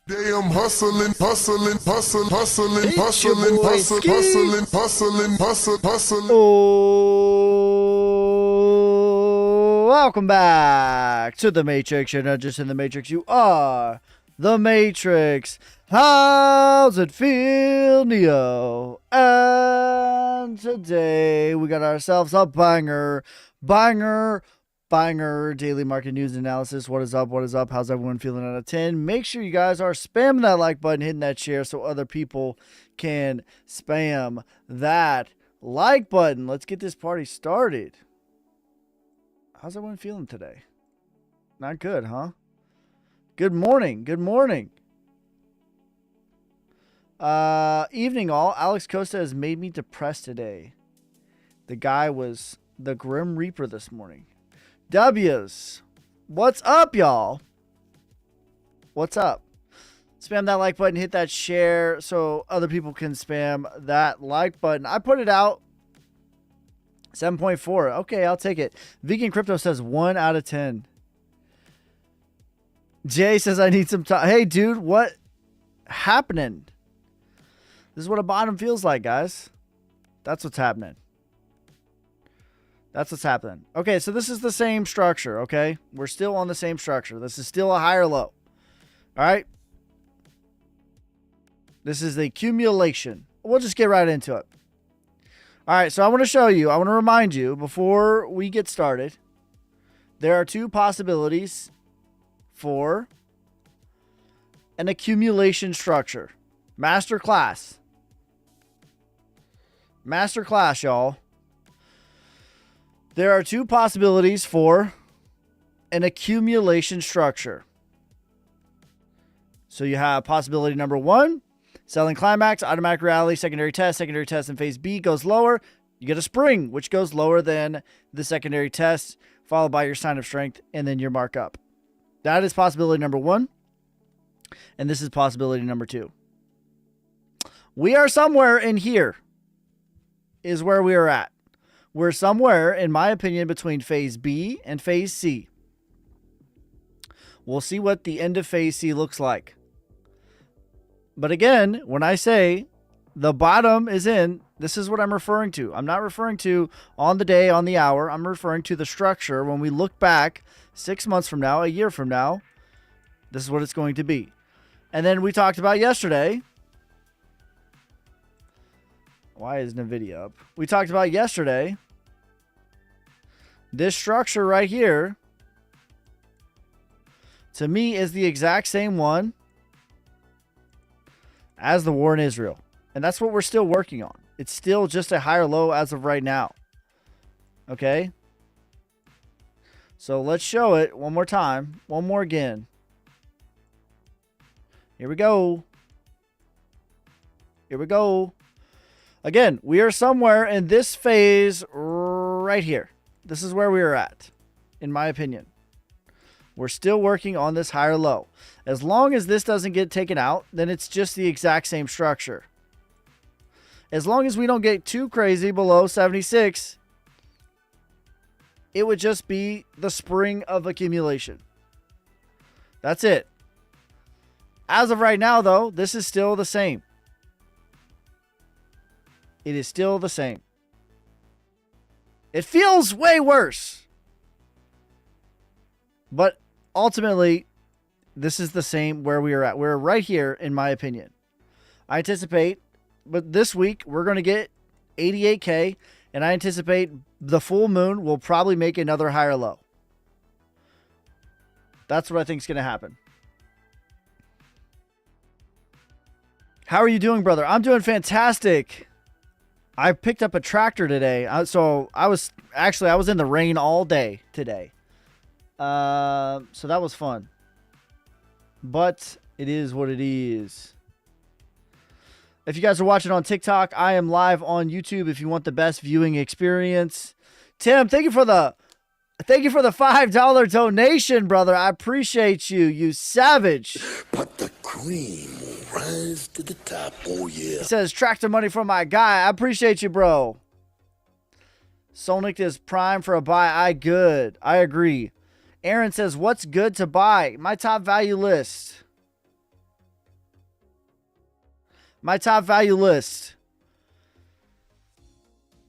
Damn hustling, hustling, hustling, hustling, It's your hustling, boy hustling, Ski. hustling, hustling, hustling, hustling. Oh, welcome back to the Matrix. You're not just in the Matrix, you are the Matrix. How's it feel, Neo? And today we got ourselves a banger daily market news analysis. What is up? What is up? How's everyone feeling out of 10? Make sure you guys are spamming that like button, hitting that share so other people can spam that like button. Let's get this party started. How's everyone feeling today? Not good, huh? Good morning. Good morning. Evening all. Alex Costa has made me depressed today. The guy was the Grim Reaper this morning. W's. What's up, y'all? What's up? Spam that like button, hit that share so other people can spam that like button. I put it out 7.4. Okay, I'll take it. Vegan Crypto says 1 out of 10. Jay says I need some time. Hey, dude, what happening? This is what a bottom feels like, guys. That's what's happening. That's what's happening. Okay, so this is the same structure, okay? We're still on the same structure. This is still a higher low. All right? This is the accumulation. We'll just get right into it. All right, so I want to show you, I want to remind you, before we get started, there are two possibilities for an accumulation structure. Masterclass. Masterclass, y'all. There are two possibilities for an accumulation structure. So you have possibility number one, selling climax, automatic rally, secondary test in phase B goes lower. You get a spring, which goes lower than the secondary test, followed by your sign of strength, and then your markup. That is possibility number one. And this is possibility number two. We are somewhere in here is where we are at. We're somewhere, in my opinion, between phase B and phase C. We'll see what the end of phase C looks like. But again, when I say the bottom is in, this is what I'm referring to. I'm not referring to on the day, on the hour. I'm referring to the structure. When we look back 6 months from now, a year from now, this is what it's going to be. And then we talked about yesterday. Why is NVIDIA up? We talked about yesterday. This structure right here, to me, is the exact same one as the war in Israel. And that's what we're still working on. It's still just a higher low as of right now. Okay? So let's show it one more time. One more again. Here we go. Here we go. Again, we are somewhere in this phase right here. This is where we are at, in my opinion. We're still working on this higher low. As long as this doesn't get taken out, then it's just the exact same structure. As long as we don't get too crazy below 76, it would just be the spring of accumulation. That's it. As of right now, though, this is still the same. It is still the same. It feels way worse. But ultimately, this is the same where we are at. We're right here, in my opinion. I anticipate, but this week, we're going to get 88K, and I anticipate the full moon will probably make another higher low. That's what I think is going to happen. How are you doing, brother? I'm doing fantastic. I picked up a tractor today. So I was in the rain all day today. So that was fun. But it is what it is. If you guys are watching on TikTok, I am live on YouTube if you want the best viewing experience. Tim, thank you for the $5 donation, brother. I appreciate you, you savage. But the cream will rise to the top. Oh, yeah. He says, tractor money for my guy. I appreciate you, bro. Sonic is prime for a buy. I agree. Aaron says, what's good to buy? My top value list. My top value list.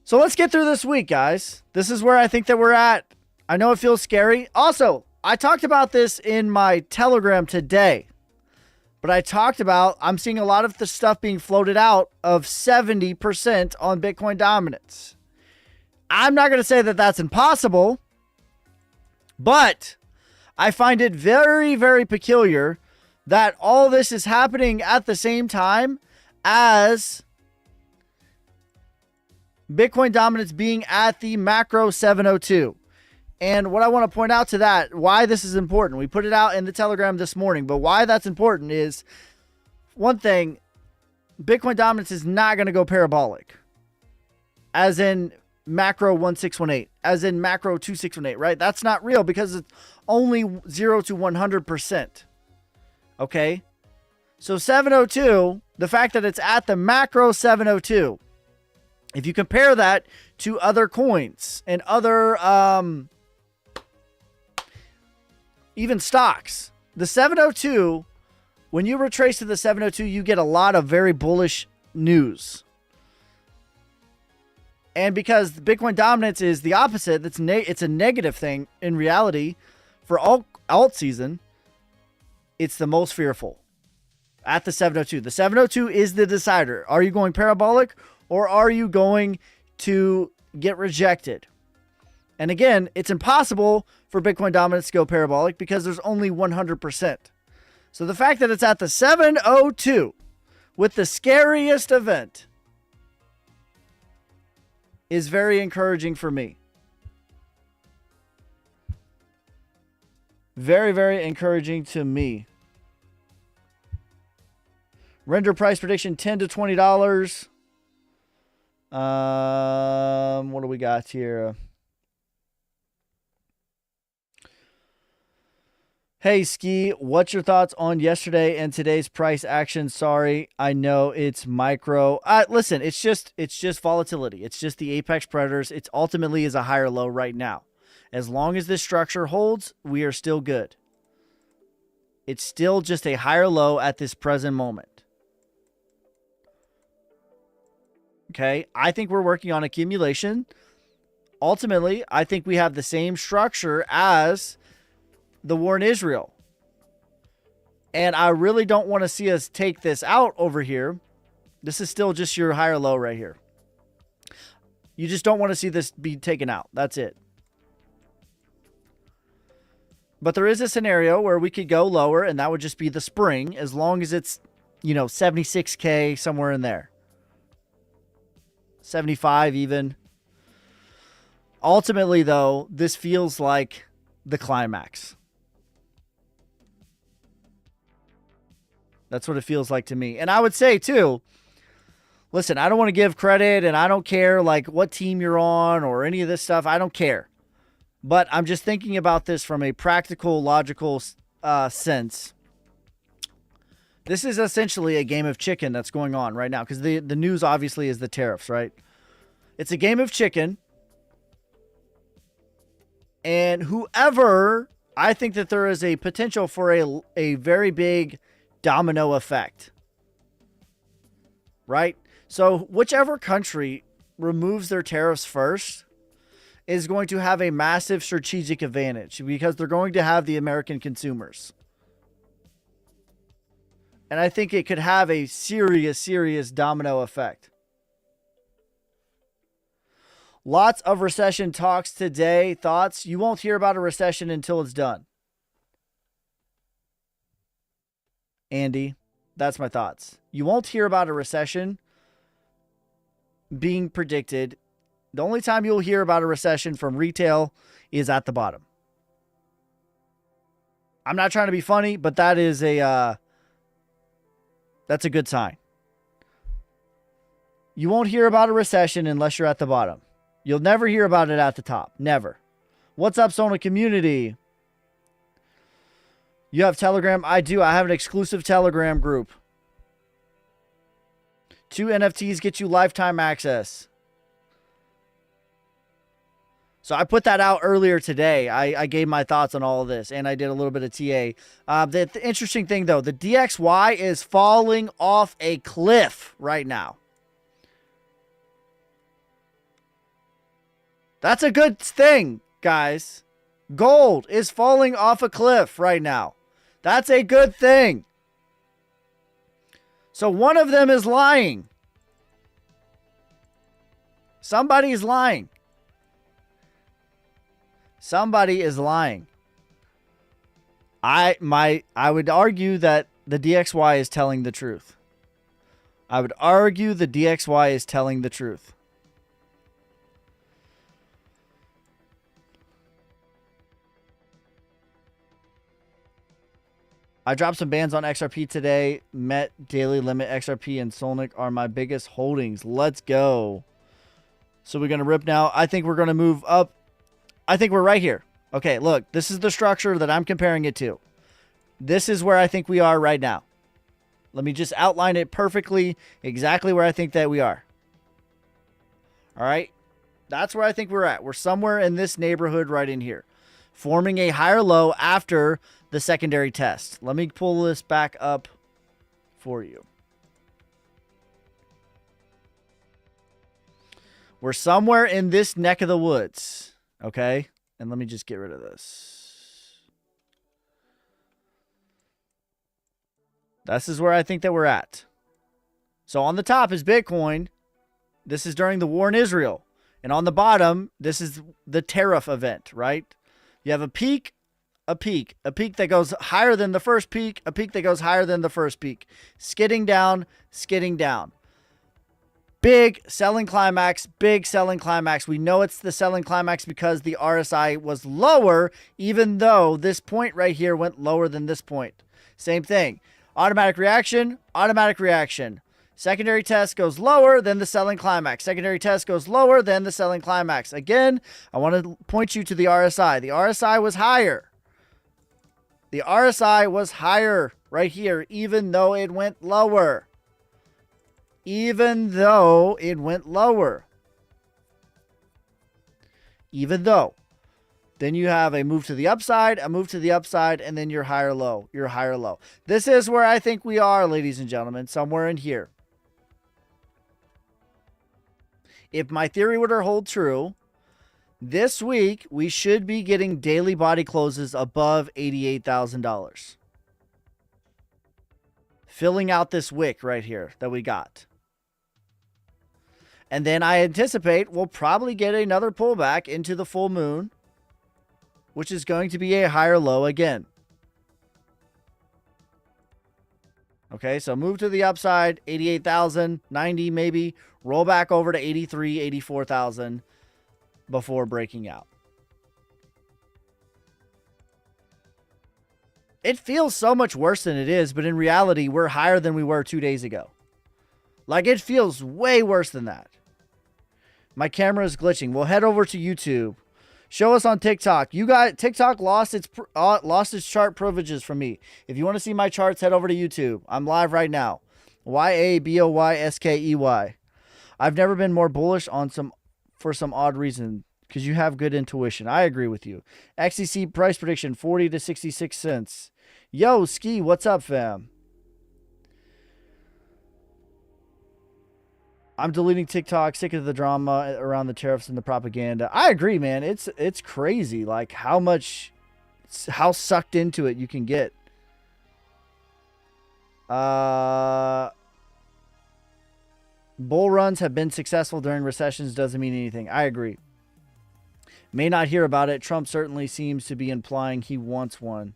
So let's get through this week, guys. This is where I think that we're at. I know it feels scary. Also, I talked about this in my Telegram today. But I talked about, I'm seeing a lot of the stuff being floated out of 70% on Bitcoin dominance. I'm not going to say that that's impossible, but I find it very, very peculiar that all this is happening at the same time as Bitcoin dominance being at the macro 702. And what I want to point out to that, why this is important, we put it out in the Telegram this morning, but why that's important is, one thing, Bitcoin dominance is not going to go parabolic, as in macro 1618, as in macro 2618, right? That's not real because it's only 0 to 100%. Okay? So 702, the fact that it's at the macro 702, if you compare that to other coins and other even stocks, the 702, when you retrace to the 702, you get a lot of very bullish news. And because Bitcoin dominance is the opposite, it's a negative thing in reality for alt season, it's the most fearful at the 702. The 702 is the decider. Are you going parabolic or are you going to get rejected? And again, it's impossible for Bitcoin dominance to go parabolic because there's only 100%. So the fact that it's at the 702 with the scariest event is very encouraging for me. Very, very encouraging to me. Render price prediction $10 to $20. What do we got here? Hey, Ski, what's your thoughts on yesterday and today's price action? Sorry, I know it's micro. Listen, it's just volatility. It's just the apex predators. It's ultimately is a higher low right now. As long as this structure holds, we are still good. It's still just a higher low at this present moment. Okay, I think we're working on accumulation. Ultimately, I think we have the same structure as the war in Israel. And I really don't want to see us take this out over here. This is still just your higher low right here. You just don't want to see this be taken out. That's it. But there is a scenario where we could go lower, and that would just be the spring, as long as it's, 76K, somewhere in there. 75 even. Ultimately, though, this feels like the climax. That's what it feels like to me. And I would say, too, listen, I don't want to give credit, and I don't care, what team you're on or any of this stuff. I don't care. But I'm just thinking about this from a practical, logical sense. This is essentially a game of chicken that's going on right now, because the news, obviously, is the tariffs, right? It's a game of chicken. And whoever, I think that there is a potential for a very big domino effect, right? So whichever country removes their tariffs first is going to have a massive strategic advantage because they're going to have the American consumers. And I think it could have a serious domino effect. Lots of recession talks today. Thoughts? You won't hear about a recession until it's done. Andy, that's my thoughts. You won't hear about a recession being predicted. The only time you'll hear about a recession from retail is at the bottom. I'm not trying to be funny, but that is that's a good sign. You won't hear about a recession unless you're at the bottom. You'll never hear about it at the top. Never. What's up, Sona community? You have Telegram? I do. I have an exclusive Telegram group. 2 NFTs get you lifetime access. So I put that out earlier today. I gave my thoughts on all of this, and I did a little bit of TA. The interesting thing, though, the DXY is falling off a cliff right now. That's a good thing, guys. Gold is falling off a cliff right now. That's a good thing. So one of them is lying. Somebody's lying. Somebody is lying. I would argue that the DXY is telling the truth. I would argue the DXY is telling the truth. I dropped some bands on XRP today. Met, Daily Limit, XRP, and Solnic are my biggest holdings. Let's go. So we're going to rip now. I think we're going to move up. I think we're right here. Okay, look. This is the structure that I'm comparing it to. This is where I think we are right now. Let me just outline it perfectly, exactly where I think that we are. All right? That's where I think we're at. We're somewhere in this neighborhood right in here, forming a higher low after the secondary test. Let me pull this back up for you. We're somewhere in this neck of the woods, okay? And let me just get rid of this. This is where I think that we're at. So on the top is Bitcoin. This is during the war in Israel. And on the bottom, this is the tariff event, right? You have a peak, a peak, a peak that goes higher than the first peak, a peak that goes higher than the first peak. Skidding down, skidding down. Big selling climax, big selling climax. We know it's the selling climax because the RSI was lower, even though this point right here went lower than this point. Same thing. Automatic reaction, automatic reaction. Secondary test goes lower than the selling climax. Secondary test goes lower than the selling climax. Again, I want to point you to the RSI. The RSI was higher. The RSI was higher right here, even though it went lower. Even though it went lower. Even though. Then you have a move to the upside, a move to the upside, and then your higher low. Your higher low. This is where I think we are, ladies and gentlemen. Somewhere in here. If my theory were to hold true, this week we should be getting daily body closes above $88,000. Filling out this wick right here that we got. And then I anticipate we'll probably get another pullback into the full moon, which is going to be a higher low again. Okay, so move to the upside, 88,000, 90 maybe, roll back over to 83, 84,000 before breaking out. It feels so much worse than it is, but in reality, we're higher than we were 2 days ago. Like, it feels way worse than that. My camera is glitching. We'll head over to YouTube. Show us on TikTok. You got TikTok lost its chart privileges from me. If you want to see my charts, head over to YouTube. I'm live right now. YABOYSKEY. I've never been more bullish on for some odd reason because you have good intuition. I agree with you. XCC price prediction 40 to 66 cents. Yo, Ski, what's up, fam? I'm deleting TikTok, sick of the drama around the tariffs and the propaganda. I agree, man. It's crazy, like how sucked into it you can get. Bull runs have been successful during recessions doesn't mean anything. I agree. May not hear about it. Trump certainly seems to be implying he wants one.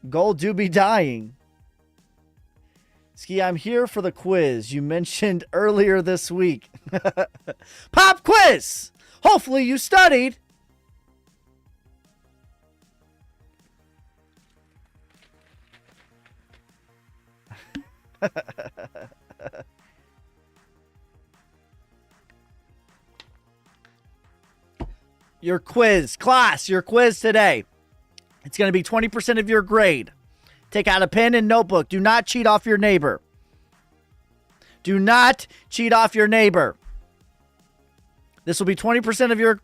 Gold do be dying. Ski, I'm here for the quiz you mentioned earlier this week. Pop quiz! Hopefully you studied. Your quiz, class, your quiz today. It's going to be 20% of your grade. Take out a pen and notebook. Do not cheat off your neighbor. Do not cheat off your neighbor. This will be 20%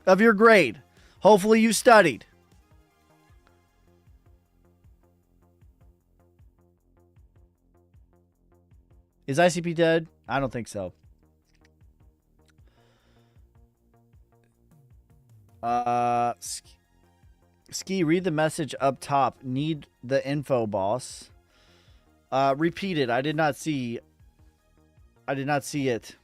of your grade. Hopefully you studied. Is ICP dead? I don't think so. Ski, read the message up top. Need the info, boss. Repeat it. I did not see it.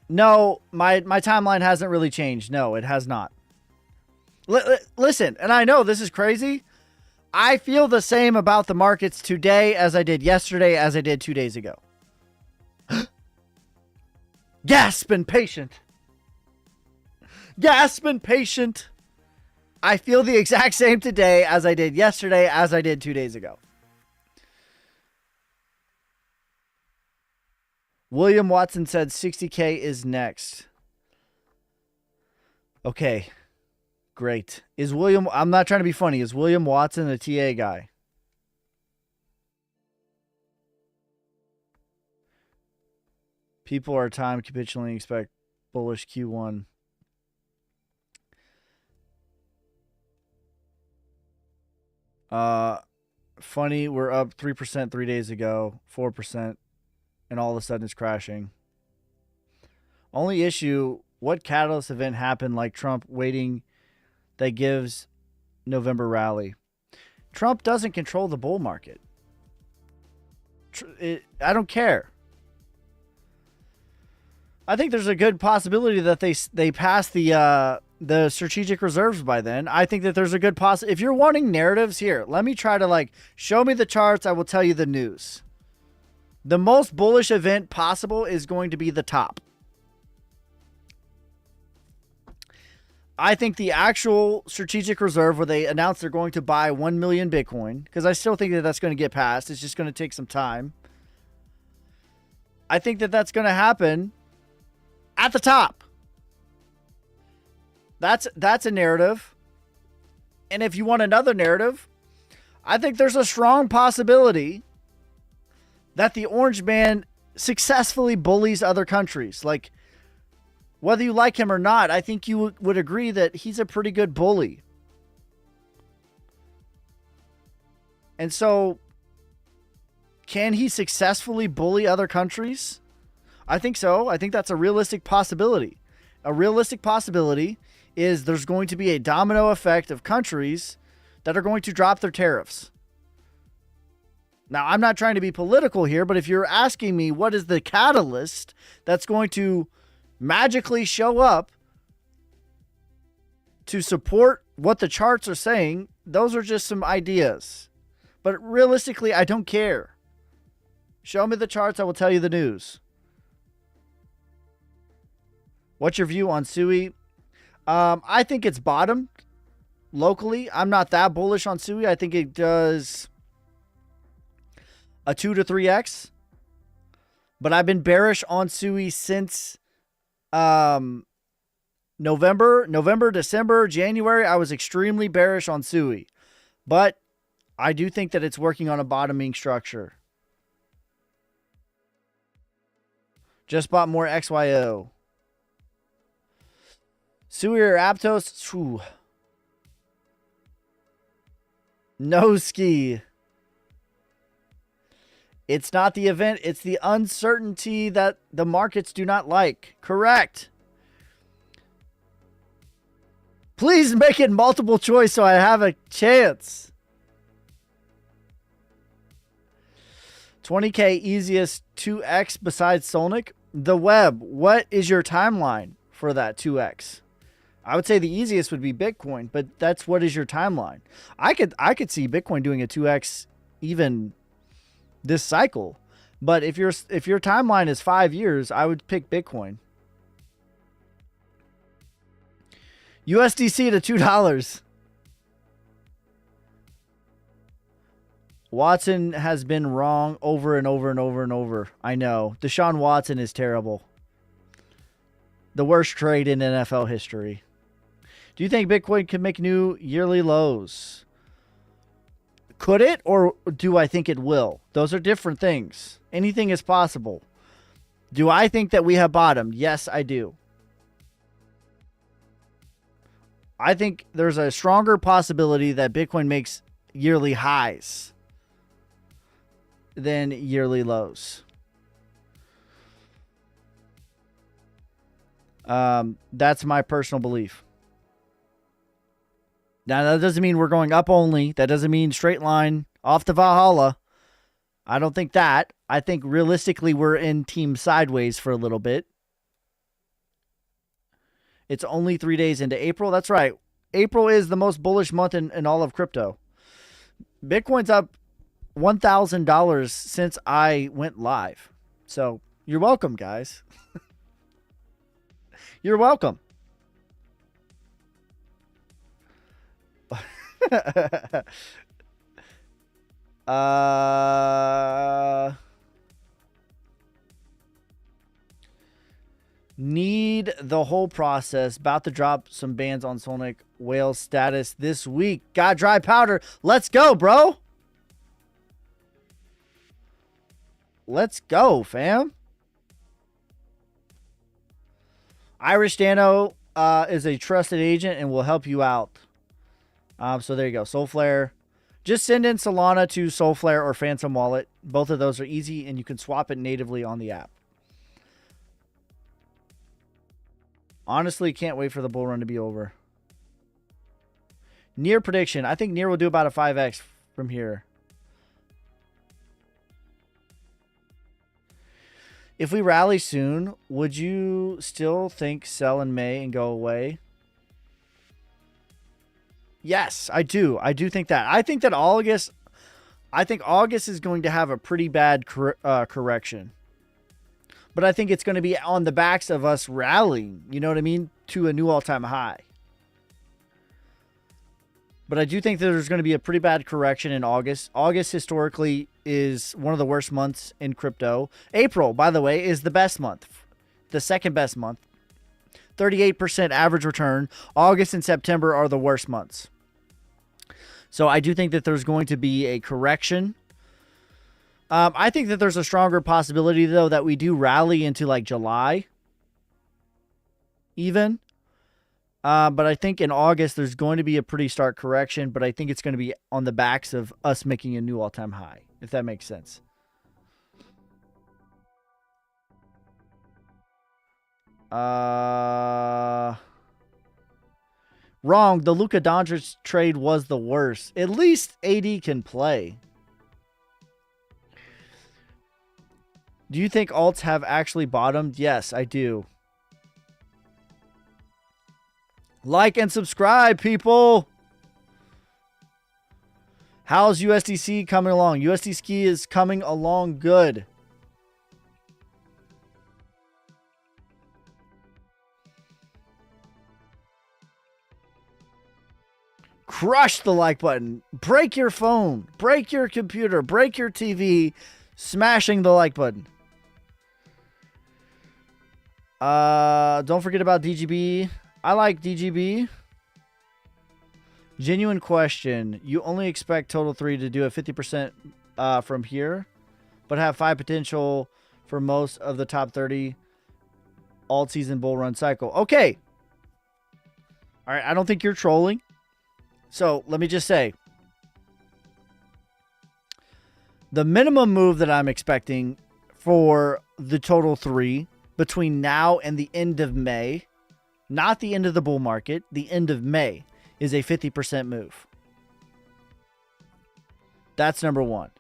No, my timeline hasn't really changed. No, it has not. Listen, and I know this is crazy. I feel the same about the markets today as I did yesterday, as I did 2 days ago. Gasp and patient. Gasp and patient. I feel the exact same today as I did yesterday, as I did 2 days ago. William Watson said 60K is next. Okay. Great. Is William... I'm not trying to be funny. Is William Watson a TA guy? People are time capitulating, expect bullish Q1. Funny, we're up 3% 3 days ago, 4%, and all of a sudden it's crashing. Only issue, what catalyst event happened like Trump waiting that gives November rally? Trump doesn't control the bull market. I don't care. I think there's a good possibility that they pass the strategic reserves by then. I think that there's a good if you're wanting narratives here, let me try to show me the charts. I will tell you the news. The most bullish event possible is going to be the top. I think the actual strategic reserve where they announce they're going to buy 1 million Bitcoin, because I still think that that's going to get passed. It's just going to take some time. I think that that's going to happen at the top. That's a narrative. And if you want another narrative, I think there's a strong possibility that the Orange Man successfully bullies other countries. Whether you like him or not, I think you would agree that he's a pretty good bully. And so, can he successfully bully other countries? I think so. I think that's a realistic possibility. A realistic possibility is there's going to be a domino effect of countries that are going to drop their tariffs. Now, I'm not trying to be political here, but if you're asking me what is the catalyst that's going to magically show up to support what the charts are saying, those are just some ideas. But realistically, I don't care. Show me the charts, I will tell you the news. What's your view on SUI? I think it's bottomed locally. I'm not that bullish on SUI. I think it does a 2 to 3x. But I've been bearish on SUI since November, December, January. I was extremely bearish on SUI. But I do think that it's working on a bottoming structure. Just bought more XYO. SUI or Aptos? Whew. No ski. It's not the event. It's the uncertainty that the markets do not like. Correct. Please make it multiple choice so I have a chance. 20K easiest 2x besides Solnic. The web. What is your timeline for that 2x? I would say the easiest would be Bitcoin, but that's what is your timeline. I could see Bitcoin doing a 2x even this cycle. But if your timeline is 5 years, I would pick Bitcoin. USDC to $2. Watson has been wrong over and over and over and over. I know. Deshaun Watson is terrible. The worst trade in NFL history. Do you think Bitcoin can make new yearly lows? Could it, or do I think it will? Those are different things. Anything is possible. Do I think that we have bottomed? Yes, I do. I think there's a stronger possibility that Bitcoin makes yearly highs than yearly lows. That's my personal belief. Now, that doesn't mean we're going up only. That doesn't mean straight line off to Valhalla. I don't think that. I think realistically we're in team sideways for a little bit. It's only 3 days into April. That's right. April is the most bullish month in all of crypto. Bitcoin's up $1,000 since I went live. So you're welcome, guys. You're welcome. Need the whole process. About to drop some bans on Solnic whale status this week. Got dry powder. Let's go, bro. Let's go, fam. Irish Dano is a trusted agent and will help you out. So there you go. Soulflare. Just send in Solana to Soulflare or Phantom Wallet. Both of those are easy, and you can swap it natively on the app. Honestly, can't wait for the bull run to be over. Near prediction. I think Near will do about a 5x from here. If we rally soon, would you still think sell in May and go away? Yes, I do. I do think that. I think August is going to have a pretty bad correction. But I think it's going to be on the backs of us rallying, you know what I mean, to a new all-time high. But I do think that there's going to be a pretty bad correction in August. August historically is one of the worst months in crypto. April, by the way, is the best month. The second best month. 38% average return. August and September are the worst months. So I do think that there's going to be a correction. I think that there's a stronger possibility, though, that we do rally into like July. Even. But I think in August, there's going to be a pretty stark correction. But I think it's going to be on the backs of us making a new all-time high. If that makes sense. Wrong. The Luka Doncic trade was the worst. At least AD can play. Do you think alts have actually bottomed? Yes, I do. Like and subscribe, people. How's USDC coming along? USDC is coming along good. Crush the like button. Break your phone. Break your computer. Break your TV. Smashing the like button. Don't forget about DGB. I like DGB. Genuine question. You only expect Total 3 to do a 50% from here, but have 5 potential for most of the top 30 alt season bull run cycle. Okay. All right. I don't think you're trolling. So let me just say, the minimum move that I'm expecting for the Total 3 between now and the end of May, not the end of the bull market, the end of May, is a 50% move. That's number one.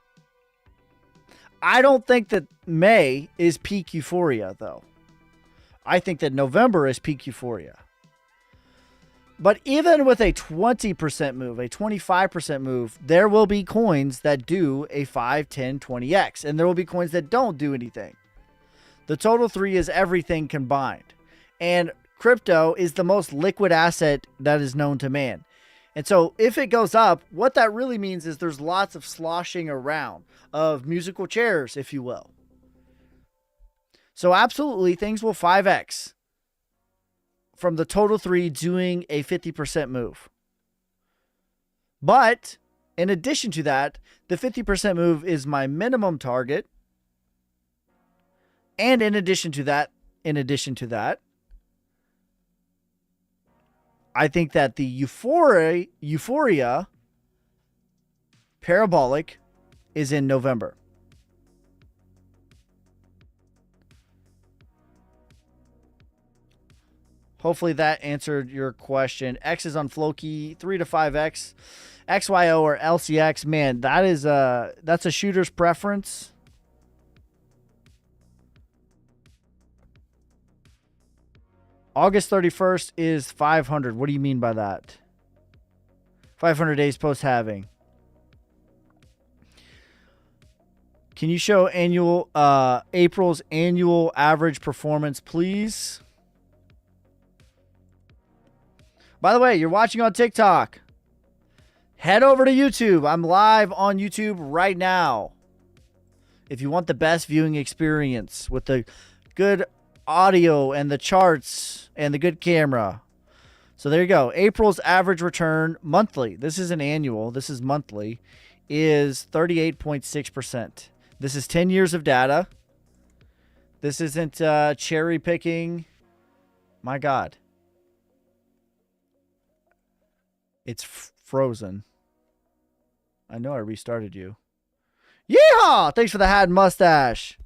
I don't think that May is peak euphoria, though. I think that November is peak euphoria. But even with a 20% move, a 25% move, there will be coins that do a 5, 10, 20x. And there will be coins that don't do anything. The Total 3 is everything combined. And crypto is the most liquid asset that is known to man. And so if it goes up, what that really means is there's lots of sloshing around of musical chairs, if you will. So absolutely, things will 5x from the Total 3 doing a 50% move. But in addition to that, the 50% move is my minimum target. And in addition to that, I think that the Euphoria Parabolic is in November. Hopefully that answered your question. X is on Floki, 3 to 5X. XYO or LCX, man, that's a shooter's preference. August 31st is 500. What do you mean by that? 500 days post-halving. Can you show April's annual average performance, please? By the way, you're watching on TikTok. Head over to YouTube. I'm live on YouTube right now. If you want the best viewing experience with the good audio and the charts and the good camera. So there you go. April's average return monthly. This is an annual. This is monthly. Is 38.6%. This is 10 years of data. This isn't cherry picking. My God. It's frozen. I know I restarted you. Yeehaw! Thanks for the hat and mustache.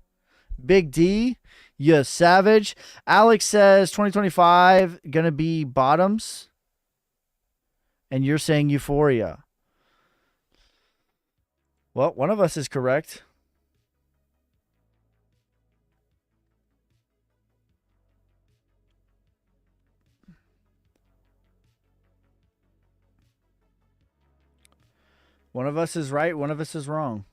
Big D, you savage. Alex says 2025 gonna be bottoms. And you're saying Euphoria. Well, one of us is correct. One of us is right, one of us is wrong.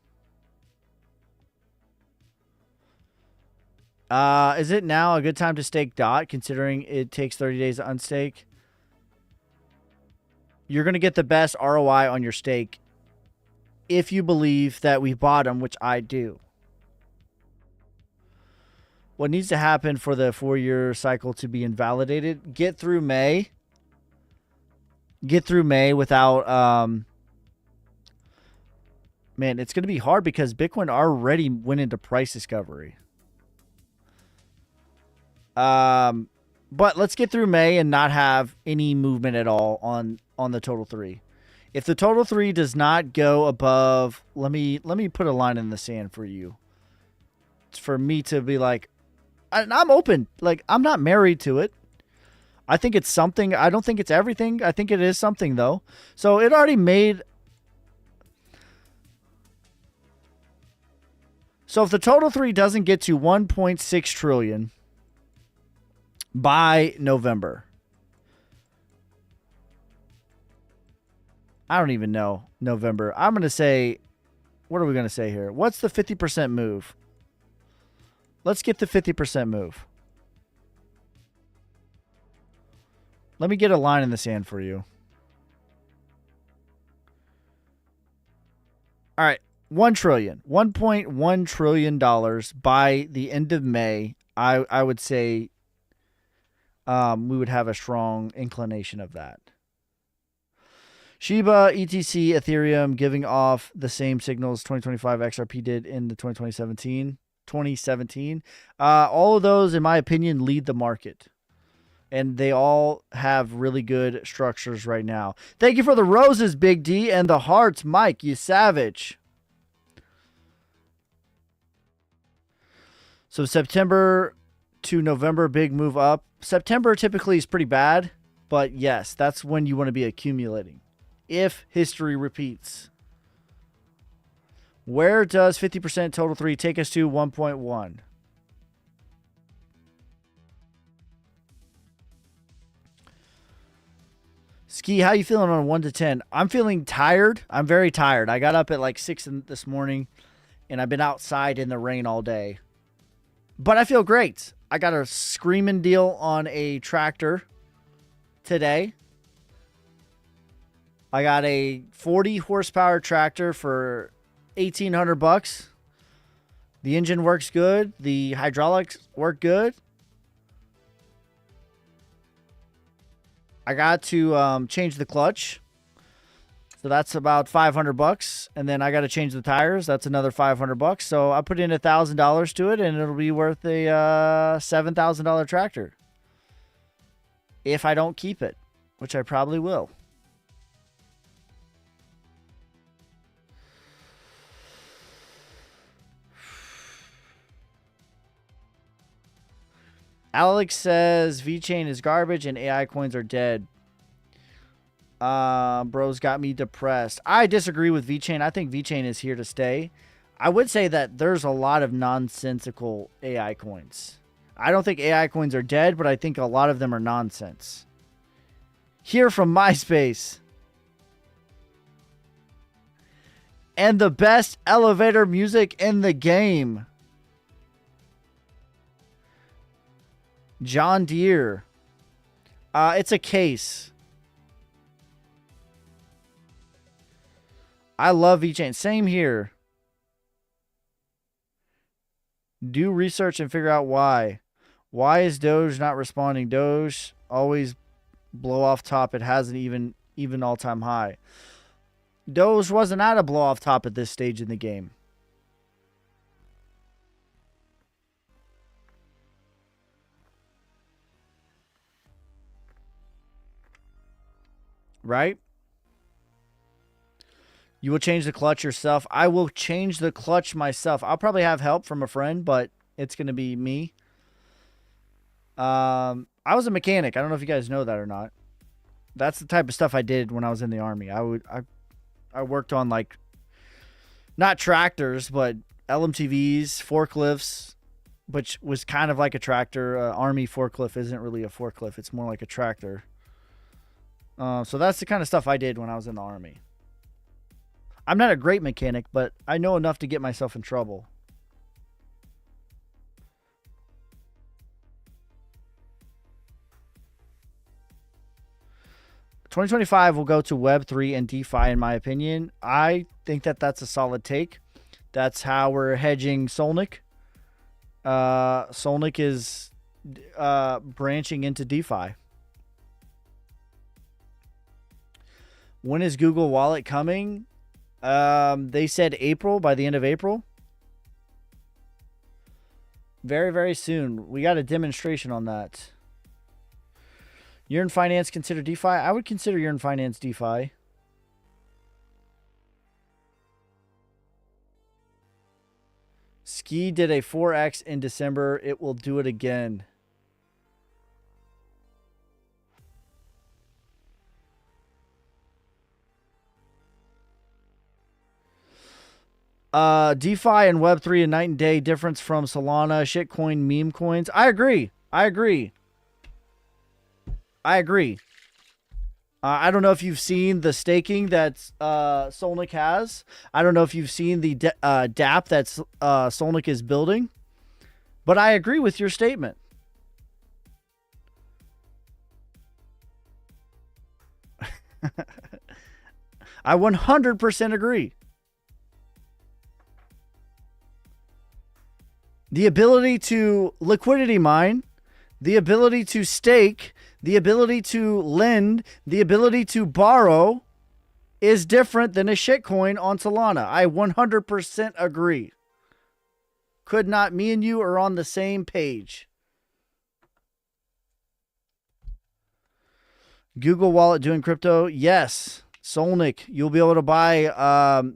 Is it now a good time to stake DOT, considering it takes 30 days to unstake? You're going to get the best ROI on your stake if you believe that we bottom, which I do. What needs to happen for the 4-year cycle to be invalidated? Get through May. Get through May without... Man, it's going to be hard because Bitcoin already went into price discovery. But let's get through May and not have any movement at all on the total 3. If the total 3 does not go above, let me put a line in the sand for you. It's for me to be like, I'm open. Like, I'm not married to it. I think it's something. I don't think it's everything. I think it is something, though. So it already made... So if the total 3 doesn't get to 1.6 trillion by November, I don't even know November. I'm going to say, what are we going to say here? What's the 50% move? Let's get the 50% move. Let me get a line in the sand for you. All right. 1 trillion, $1.1 trillion by the end of May. I would say we would have a strong inclination of that. Shiba, ETC, Ethereum giving off the same signals 2025 XRP did in the 2017. All of those, in my opinion, lead the market. And they all have really good structures right now. Thank you for the roses, Big D, and the hearts, Mike, you savage. So September to November, big move up. September typically is pretty bad, but yes, that's when you want to be accumulating. If history repeats. Where does 50% total 3 take us to 1.1? Ski, how you feeling on a 1 to 10? I'm feeling tired. I'm very tired. I got up at like 6 this morning, and I've been outside in the rain all day. But I feel great. I got a screaming deal on a tractor today. I got a 40 horsepower tractor for $1,800. The engine works good. The hydraulics work good. I got to change the clutch So that's about $500, and then I got to change the tires. That's another $500. So I put in $1,000 to it, and it'll be worth a $7,000 tractor if I don't keep it, which I probably will. Alex says VeChain is garbage and AI coins are dead. Bros got me depressed. I disagree with VeChain. I think VeChain is here to stay. I would say that there's a lot of nonsensical AI coins. I don't think AI coins are dead, but I think a lot of them are nonsense. Here from MySpace. And the best elevator music in the game. John Deere. It's a case. I love VeChain. Same here. Do research and figure out why. Why is Doge not responding? Doge always blow off top. It hasn't even all-time high. Doge wasn't at a blow off top at this stage in the game. Right? You will change the clutch yourself. I will change the clutch myself. I'll probably have help from a friend, but it's going to be me. I was a mechanic. I don't know if you guys know that or not. That's the type of stuff I did when I was in the Army. I worked on, like, not tractors, but LMTVs, forklifts, which was kind of like a tractor. Army forklift isn't really a forklift. It's more like a tractor. So that's the kind of stuff I did when I was in the Army. I'm not a great mechanic, but I know enough to get myself in trouble. $2025 will go to Web3 and DeFi, in my opinion. I think that that's a solid take. That's how we're hedging Solnik. Solnik is branching into DeFi. When is Google Wallet coming? They said April, by the end of April. Very, very soon. We got a demonstration on that. Yearn Finance consider DeFi? I would consider Yearn Finance DeFi. Ski did a 4X in December. It will do it again. DeFi and Web3 a night and day difference from Solana, shitcoin, meme coins. I agree. I don't know if you've seen the staking that Solnik has. I don't know if you've seen the dApp that Solnik is building. But I agree with your statement. I 100% agree. The ability to liquidity mine, the ability to stake, the ability to lend, the ability to borrow is different than a shitcoin on Solana. I 100% agree. Could not, me and you are on the same page. Google Wallet doing crypto? Yes. Solnik, you'll be able to buy.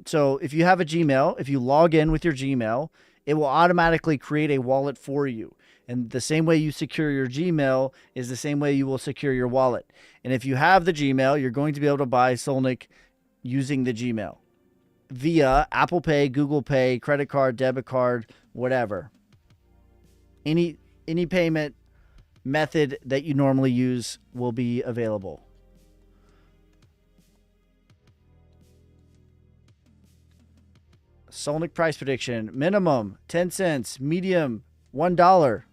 So if you have a Gmail, if you log in with your Gmail, it will automatically create a wallet for you. And the same way you secure your Gmail is the same way you will secure your wallet. And if you have the Gmail, you're going to be able to buy Solnik using the Gmail via Apple Pay, Google Pay, credit card, debit card, whatever. Any payment method that you normally use will be available. Solnik price prediction. Minimum 10 cents. Medium $1.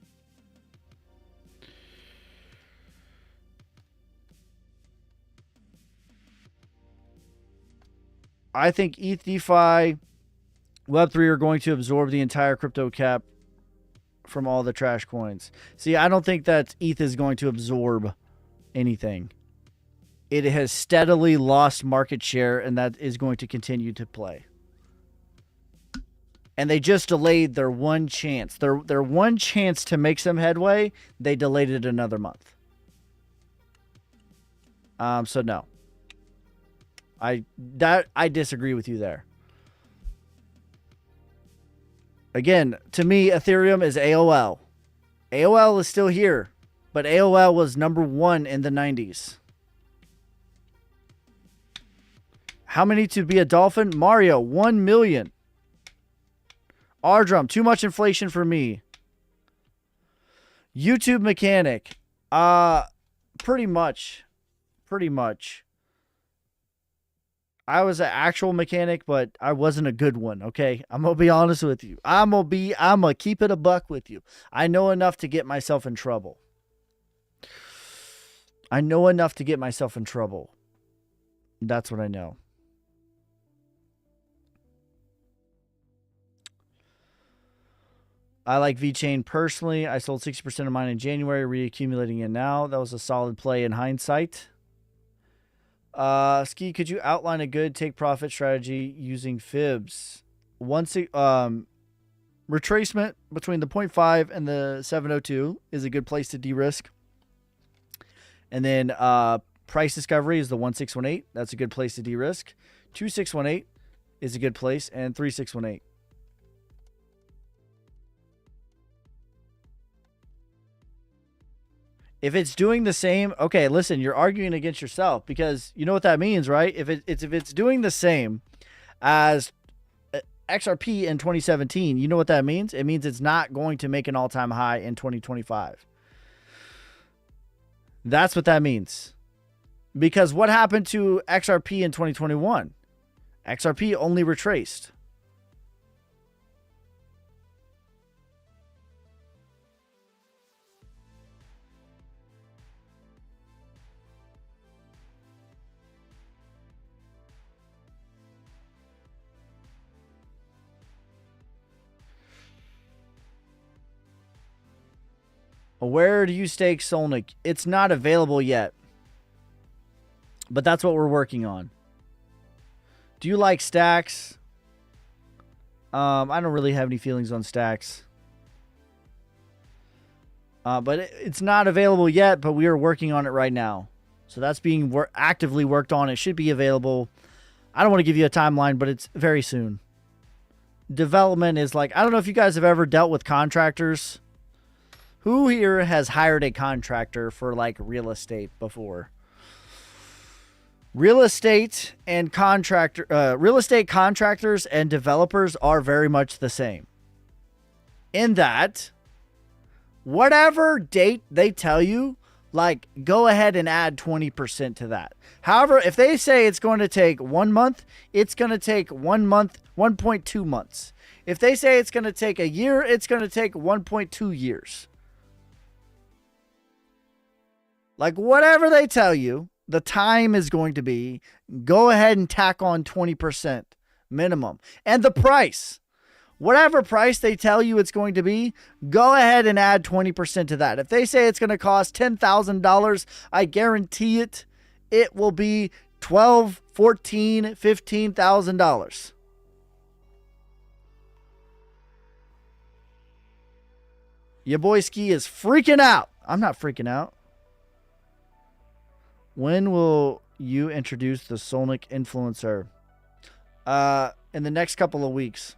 I think ETH, DeFi, Web3 are going to absorb the entire crypto cap from all the trash coins. See, I don't think that ETH is going to absorb anything. it has steadily lost market share, and that is going to continue to play. And they just delayed their one chance. Their one chance to make some headway, they delayed it another month. So no. I disagree with you there. Again, to me, Ethereum is AOL. AOL is still here, but AOL was number 1 in the 90s. How many to be a dolphin? Mario, 1 million. Ardrum, too much inflation for me. YouTube mechanic. Pretty much. I was an actual mechanic, but I wasn't a good one, okay? I'm going to be honest with you. I'm going to keep it a buck with you. I know enough to get myself in trouble. That's what I know. I like VeChain personally. I sold 60% of mine in January, reaccumulating it now. That was a solid play in hindsight. Ski, could you outline a good take profit strategy using fibs? Retracement between the 0.5 and the 702 is a good place to de-risk. And then price discovery is the 1618. That's a good place to de-risk. 2618 is a good place, and 3618. If it's doing the same, okay, listen, you're arguing against yourself, because you know what that means, right? If it's doing the same as XRP in 2017, you know what that means? It means it's not going to make an all-time high in 2025. That's what that means. Because what happened to XRP in 2021? XRP only retraced. Where do you stake Solnic? It's not available yet, but that's what we're working on. Do you like Stacks? I don't really have any feelings on Stacks. But it's not available yet, but we are working on it right now. So that's being actively worked on. It should be available. I don't want to give you a timeline, but it's very soon. Development is like, I don't know if you guys have ever dealt with contractors. Who here has hired a contractor for like real estate before? Real estate contractors and developers are very much the same. In that, whatever date they tell you, like, go ahead and add 20% to that. However, if they say it's going to take 1 month, it's going to take 1 month, 1.2 months. If they say it's going to take a year, it's going to take 1.2 years. Like, whatever they tell you, the time is going to be, go ahead and tack on 20% minimum. And the price, whatever price they tell you it's going to be, go ahead and add 20% to that. If they say it's going to cost $10,000, I guarantee it will be $12,000, $14,000, $15,000. Your boy Ski is freaking out. I'm not freaking out. When will you introduce the Solnic influencer? In the next couple of weeks.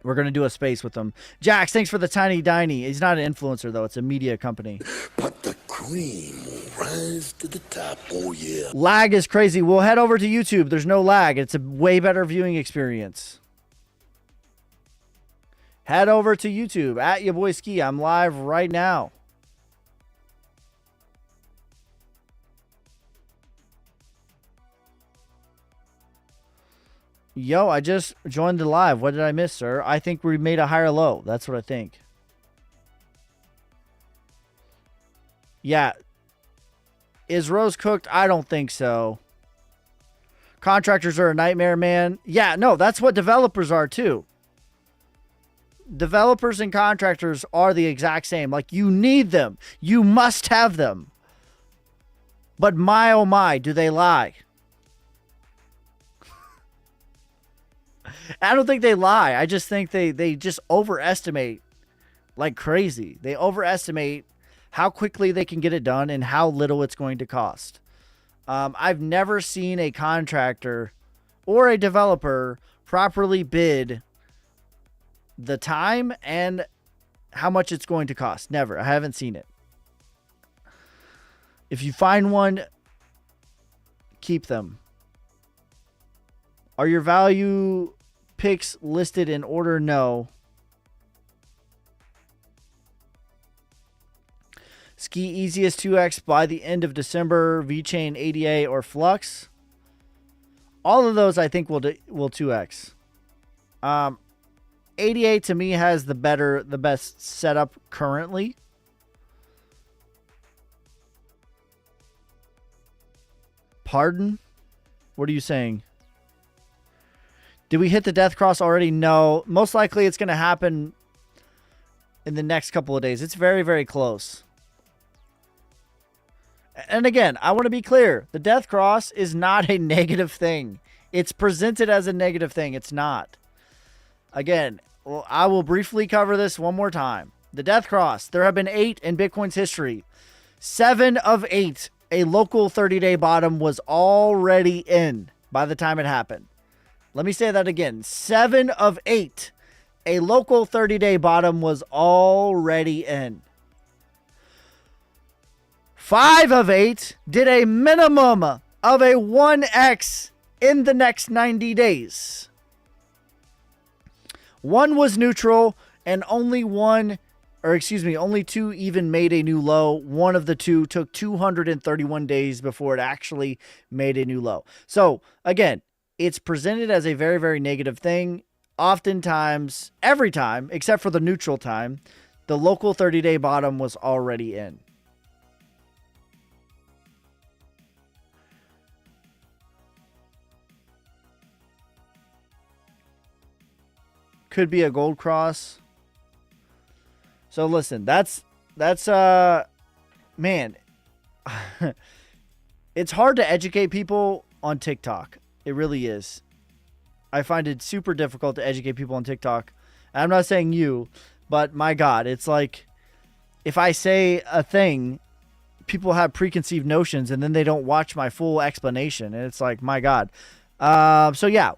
We're going to do a space with them. Jax, thanks for the tiny diny. He's not an influencer, though. It's a media company. But the cream will rise to the top. Oh, yeah. Lag is crazy. We'll head over to YouTube. There's no lag. It's a way better viewing experience. Head over to YouTube at your boy Ski. I'm live right now. Yo, I just joined the live. What did I miss, sir? I think we made a higher low. That's what I think. Yeah. Is Rose cooked? I don't think so. Contractors are a nightmare, man. Yeah, no, that's what developers are too. Developers and contractors are the exact same. Like, you need them. You must have them. But my oh my, do they lie? I don't think they lie. I just think they just overestimate like crazy. They overestimate how quickly they can get it done and how little it's going to cost. I've never seen a contractor or a developer properly bid the time and how much it's going to cost. Never. I haven't seen it. If you find one, keep them. Are your value picks listed in order? No. Ski easiest 2x by the end of December, VeChain, ADA, or Flux. All of those I think will 2x. ADA to me has the best setup currently. Pardon? What are you saying? Did we hit the death cross already? No. Most likely it's going to happen in the next couple of days. It's very, very close. And again, I want to be clear. The death cross is not a negative thing. It's presented as a negative thing. It's not. Again, I will briefly cover this one more time. The death cross. There have been 8 in Bitcoin's history. 7 of 8. A local 30-day bottom was already in by the time it happened. Let me say that again. 7 of 8. A local 30-day bottom was already in. 5 of 8 did a minimum of a 1x in the next 90 days. 1 was neutral, and only 2 even made a new low. One of the 2 took 231 days before it actually made a new low. So, again, it's presented as a very, very negative thing. Oftentimes, every time, except for the neutral time, the local 30-day bottom was already in. Could be a gold cross. So listen, that's man, it's hard to educate people on TikTok. It really is. I find it super difficult to educate people on TikTok. And I'm not saying you, but my God, it's like if I say a thing, people have preconceived notions and then they don't watch my full explanation. And it's like, my God. So yeah,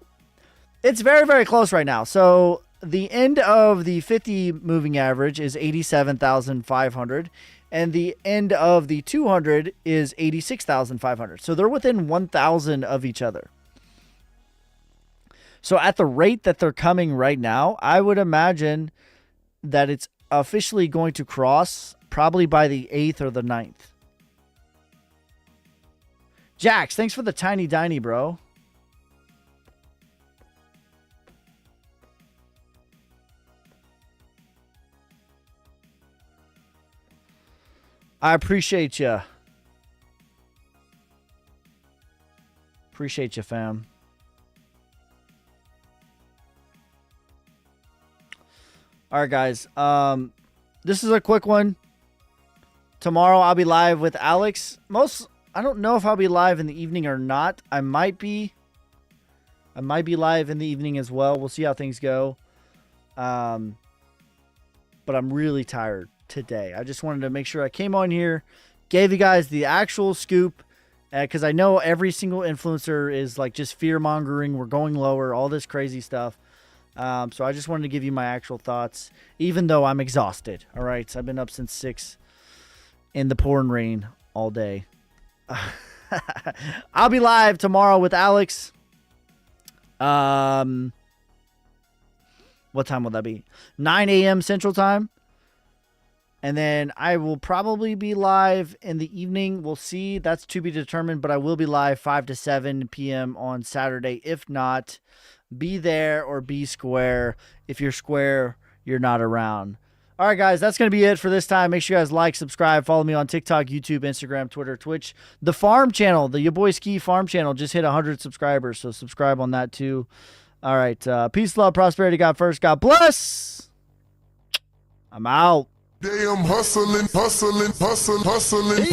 it's very, very close right now. So the end of the 50 moving average is 87,500 and the end of the 200 is 86,500. So they're within 1,000 of each other. So at the rate that they're coming right now, I would imagine that it's officially going to cross probably by the 8th or the 9th. Jax, thanks for the tiny diny, bro. I appreciate you. Appreciate you, fam. All right, guys. This is a quick one. Tomorrow I'll be live with Alex. I don't know if I'll be live in the evening or not. I might be live in the evening as well. We'll see how things go. But I'm really tired today. I just wanted to make sure I came on here, gave you guys the actual scoop, because I know every single influencer is like just fear mongering. We're going lower, all this crazy stuff. So I just wanted to give you my actual thoughts, even though I'm exhausted. All right, so I've been up since 6 in the pouring rain all day. I'll be live tomorrow with Alex. What time will that be? 9 a.m. Central Time. And then I will probably be live in the evening. We'll see. That's to be determined. But I will be live 5 to 7 p.m. on Saturday. If not, be there or be square. If you're square, you're not around. All right, guys. That's going to be it for this time. Make sure you guys like, subscribe, follow me on TikTok, YouTube, Instagram, Twitter, Twitch. The farm channel, the Your Boy Ski farm channel, just hit 100 subscribers. So subscribe on that too. All right. Peace, love, prosperity. God first. God bless. I'm out. Damn hustling, hustling, hustling, hustling, hustling.